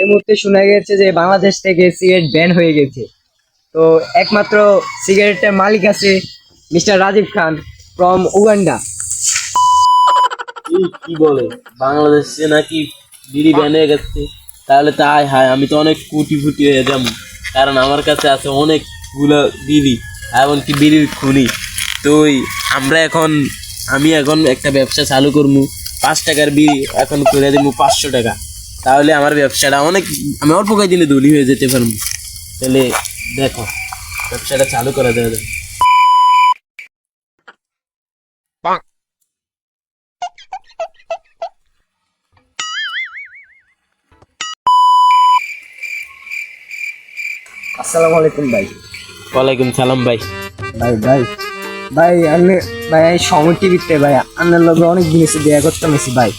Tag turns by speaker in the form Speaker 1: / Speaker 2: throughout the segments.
Speaker 1: মুহূর্তে শোনা গেছে যে বাংলাদেশ থেকে সিগারেট ব্যান হয়ে গেছে। তো একমাত্র সিগারেটের মালিক আছে mister Rajib Khan from Uganda.
Speaker 2: কি বলে বাংলাদেশে নাকি বিড়ি ব্যান হয়ে গেছে? তাহলে তাই হায়, আমি তো অনেক কোটিপতি হয়ে যাব, কারণ আমার কাছে আছে অনেকগুলো বিড়ি, এমনকি বিড়ির খুলি। তো আমি এখন একটা ব্যবসা চালু করবো, 5 টাকার বিড়ি এখন করে দেবো 500 টাকা। তাহলে আমার ব্যবসাটা আমি অল্প কয়েকদিনে ধনী হয়ে যেতে পারবো। তাহলে দেখো, ব্যবসাটা চালু করা যাবে।
Speaker 1: আসসালামু আলাইকুম ভাই।
Speaker 2: ওয়ালাইকুম সালাম ভাই।
Speaker 1: ভাই ভাই ভাই আমি ভাই এই সময় টিভিতে ভাই আপনার লগে অনেক জিনিস দেয়া করতে মেসি ভাই।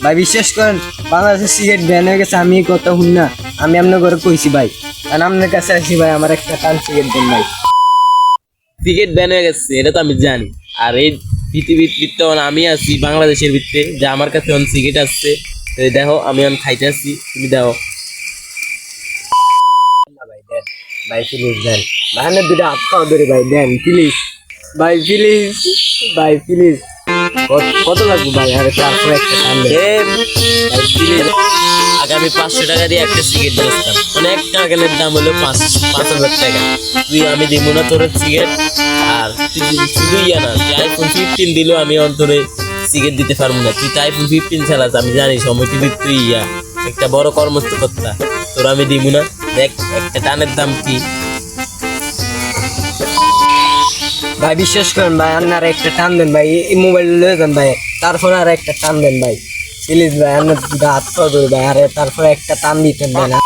Speaker 1: ভাই বিশ্বাস করেন বাংলাদেশের সিগারেট ব্যান হয়ে গেছে, আমি এই কথা শুন না, আমি আপনার ঘরে কইছি ভাই, আর আপনার কাছে আসি ভাই, আমার একটা টান সিগারেট দেন ভাই।
Speaker 2: সিগারেট ব্যান হয়ে গেছে এটা তো আমি জানি, আর এই পৃথিবীর বর্তমানে আমি আছি বাংলাদেশের ভিতরে, যে আমার কাছে অন সিগারেট আসছে। দেখো আমি অন খাইতে আসছি, তুমি দেখো।
Speaker 1: ভাই দেন ভাই, প্লিজ দেন ভাই, আপনার দুটো হাত পাও ধরে ভাই, দেন প্লিজ ভাই, প্লিজ ভাই, প্লিজ। কত লাগবে ভাই? আরে তারপরে একটা টান দেন ভাই, প্লিজ।
Speaker 2: আগামী 500 টাকা দিয়ে একটা সিগারেট বেচতাম, মানে একটা টাকার দাম হলো 5,000 টাকা। আমি দিব না তোর সিগারেট। আর শুধু ইয়া না, তুই আইফোন 15 দিলেও আমি অন্তরে সিগারেট দিতে পারবো না। তুই তো আইফোন 15 চালাস, আমি জানি সময় টিভির তুই একটা বড় কর্মকর্তা, তোর আমি দিব না। দেখ একটা টানের দাম কি।
Speaker 1: ভাই বিশ্বাস করেন ভাই, আপনার একটা টান দেন ভাই, এই মোবাইল লয়ে যান ভাই, তারপরে আর একটা টান দেন ভাই, প্লিজ ভাই, আপনার দুটো হাত পাও ধরে ভাই, আরে তারপরে একটা টান দিতেন ভাই না।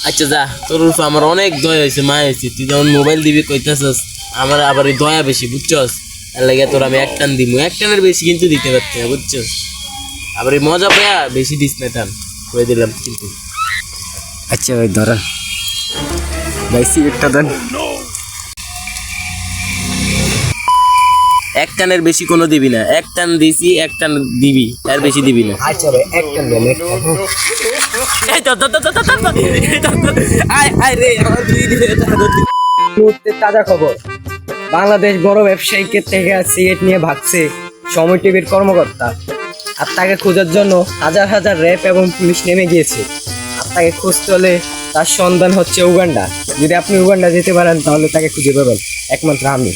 Speaker 2: আচ্ছা যা, তোর উপর আমার অনেক দয়া হয়েছে, মা হয়েছে, তুই যেমন মোবাইল দিবি কইতেছস, আমার আবার এই দয়া বেশি, বুঝছস? এর লাগে তোর আমি এক টান দিব, এক টানের বেশি কিন্তু দিতে পারছি না, বুঝছস? আবার এই মজা পায়া বেশি দিস না টান, কয়ে দিলাম কিন্তু।
Speaker 1: আচ্ছা ভাই ধরেন ভাই, সিগারেটটা দেন।
Speaker 2: এক টানের বেশি কোনো দিবি না, এক টান দিছি, এক টান দিবি, আর বেশি দিবি না।
Speaker 1: আচ্ছা ভাই একটা দেন, মুহূর্তে তাজা খবর, বাংলাদেশ বড় ব্যবসায়ীকে থেকে সিগারেট নিয়ে ভাগছে সময় টিভির কর্মকর্তা, আর তাকে খোঁজার জন্য হাজার হাজার র্যাব এবং পুলিশ নেমে গিয়েছে। আর তাকে খুঁজতে হলে তার সন্ধান হচ্ছে উগান্ডা। যদি আপনি উগান্ডা যেতে পারেন তাহলে তাকে খুঁজে পাবেন একমাত্র আমি।